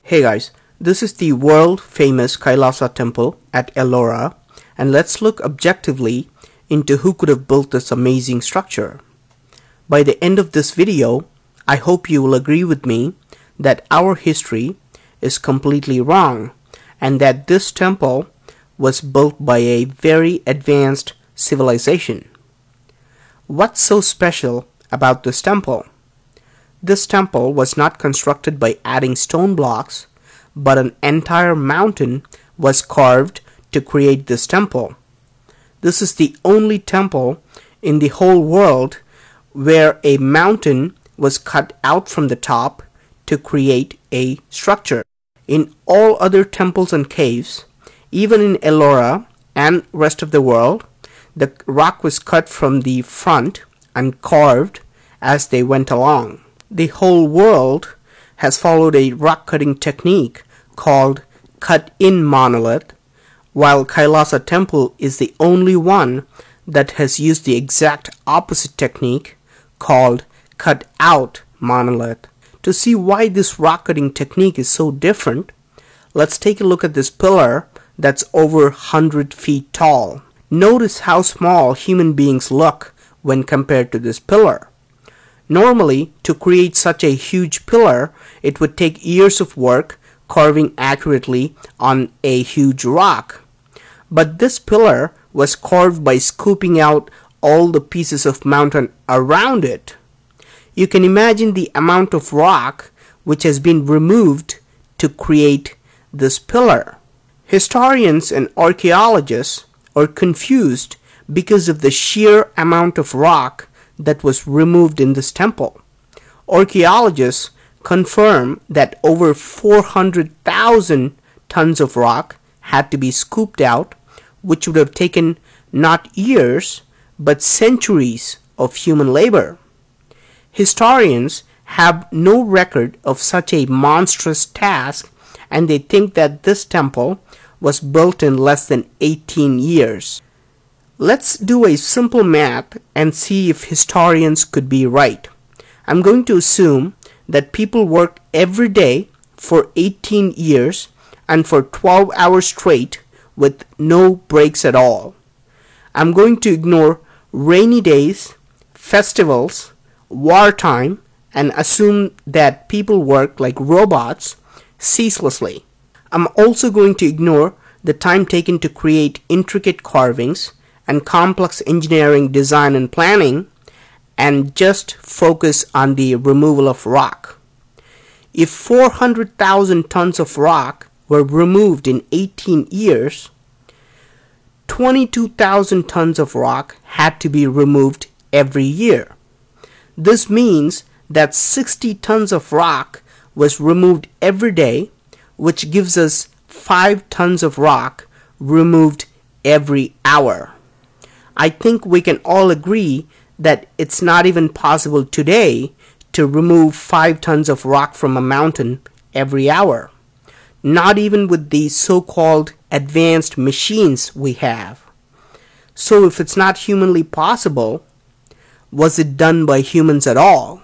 Hey guys, this is the world famous Kailasa temple at Ellora, and let's look objectively into who could have built this amazing structure. By the end of this video, I hope you will agree with me that our history is completely wrong and that this temple was built by a very advanced civilization. What's so special about this temple? This temple was not constructed by adding stone blocks, but an entire mountain was carved to create this temple. This is the only temple in the whole world where a mountain was cut out from the top to create a structure. In all other temples and caves, even in Ellora and rest of the world, the rock was cut from the front and carved as they went along. The whole world has followed a rock cutting technique called cut-in monolith, while Kailasa temple is the only one that has used the exact opposite technique called cut-out monolith. To see why this rock cutting technique is so different, let's take a look at this pillar that's over 100 feet tall. Notice how small human beings look when compared to this pillar. Normally, to create such a huge pillar, it would take years of work carving accurately on a huge rock. But this pillar was carved by scooping out all the pieces of mountain around it. You can imagine the amount of rock which has been removed to create this pillar. Historians and archaeologists are confused because of the sheer amount of rock that was removed in this temple. Archaeologists confirm that over 400,000 tons of rock had to be scooped out, which would have taken not years but centuries of human labor. Historians have no record of such a monstrous task, and they think that this temple was built in less than 18 years. Let's do a simple math and see if historians could be right. I'm going to assume that people worked every day for 18 years and for 12 hours straight with no breaks at all. I'm going to ignore rainy days, festivals, wartime, and assume that people work like robots ceaselessly. I'm also going to ignore the time taken to create intricate carvings and complex engineering design and planning, and just focus on the removal of rock. If 400,000 tons of rock were removed in 18 years, 22,000 tons of rock had to be removed every year. This means that 60 tons of rock was removed every day, which gives us 5 tons of rock removed every hour. I think we can all agree that it's not even possible today to remove 5 tons of rock from a mountain every hour. Not even with the so-called advanced machines we have. So if it's not humanly possible, was it done by humans at all?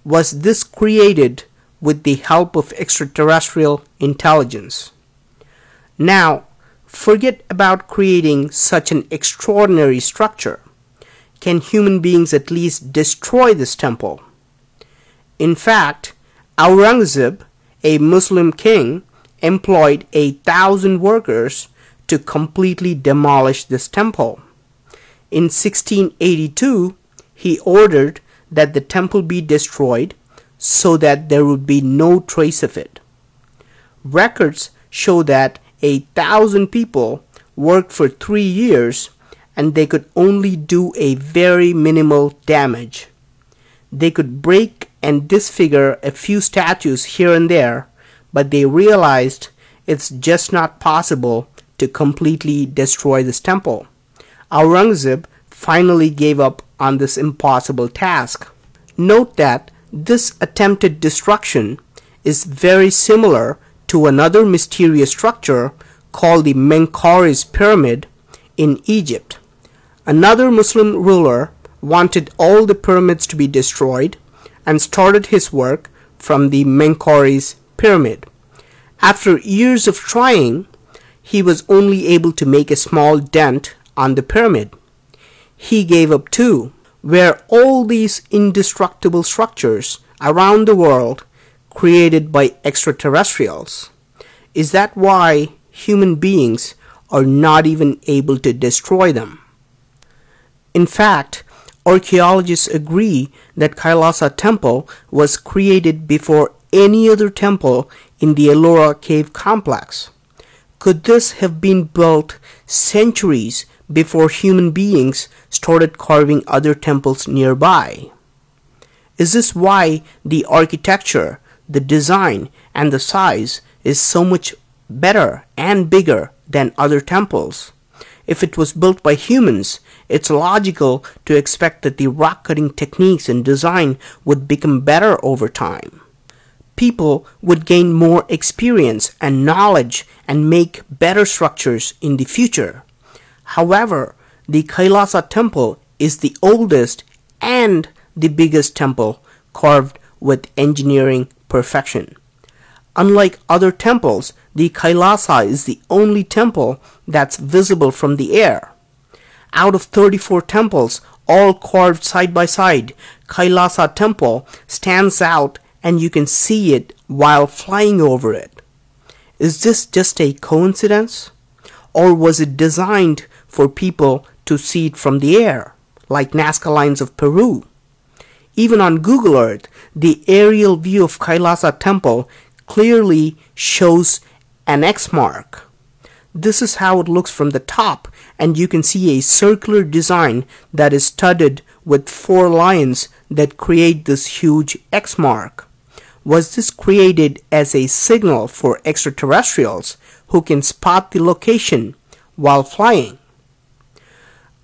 Was this created with the help of extraterrestrial intelligence? Now, forget about creating such an extraordinary structure. Can human beings at least destroy this temple? In fact, Aurangzeb, a Muslim king, employed 1,000 workers to completely demolish this temple. In 1682, he ordered that the temple be destroyed so that there would be no trace of it. Records show that 1,000 people worked for 3 years and they could only do a very minimal damage. They could break and disfigure a few statues here and there, but they realized it's just not possible to completely destroy this temple. Aurangzeb finally gave up on this impossible task. Note that this attempted destruction is very similar to another mysterious structure called the Menkaure's Pyramid in Egypt. Another Muslim ruler wanted all the pyramids to be destroyed and started his work from the Menkaure's pyramid. After years of trying, he was only able to make a small dent on the pyramid. He gave up too. Were all these indestructible structures around the world created by extraterrestrials? Is that why human beings are not even able to destroy them? In fact, archaeologists agree that Kailasa Temple was created before any other temple in the Ellora cave complex. Could this have been built centuries before human beings started carving other temples nearby? Is this why the architecture, the design, and the size is so much better and bigger than other temples? If it was built by humans, it's logical to expect that the rock cutting techniques and design would become better over time. People would gain more experience and knowledge and make better structures in the future. However, the Kailasa Temple is the oldest and the biggest temple carved with engineering perfection. Unlike other temples, the Kailasa is the only temple that's visible from the air. Out of 34 temples, all carved side by side, Kailasa Temple stands out and you can see it while flying over it. Is this just a coincidence? Or was it designed for people to see it from the air, like Nazca Lines of Peru? Even on Google Earth, the aerial view of Kailasa Temple clearly shows an X mark. This is how it looks from the top, and you can see a circular design that is studded with 4 lions that create this huge X mark. Was this created as a signal for extraterrestrials who can spot the location while flying?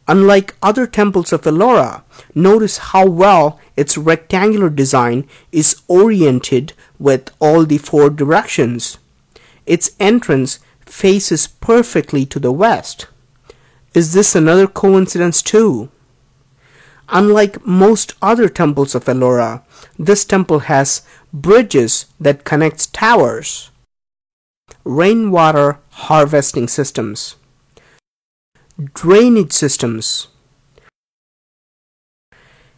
Unlike other temples of Ellora, notice how well its rectangular design is oriented with all the 4 directions. Its entrance faces perfectly to the west. Is this another coincidence too? Unlike most other temples of Ellora, this temple has bridges that connect towers, rainwater harvesting systems, drainage systems,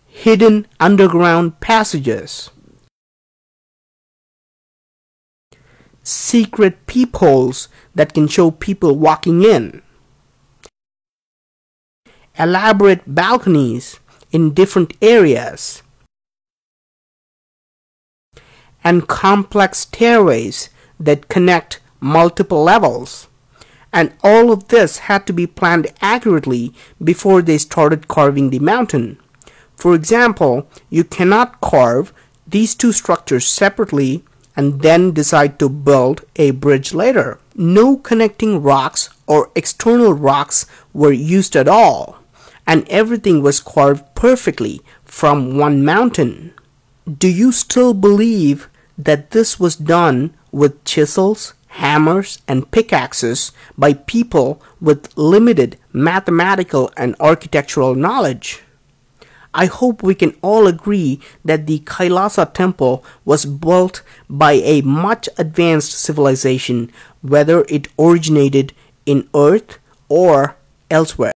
hidden underground passages, secret peepholes that can show people walking in, elaborate balconies in different areas, and complex stairways that connect multiple levels. And all of this had to be planned accurately before they started carving the mountain. For example, you cannot carve these 2 structures separately and then decide to build a bridge later. No connecting rocks or external rocks were used at all, and everything was carved perfectly from one mountain. Do you still believe that this was done with chisels, hammers, and pickaxes by people with limited mathematical and architectural knowledge? I hope we can all agree that the Kailasa Temple was built by a much advanced civilization, whether it originated in Earth or elsewhere.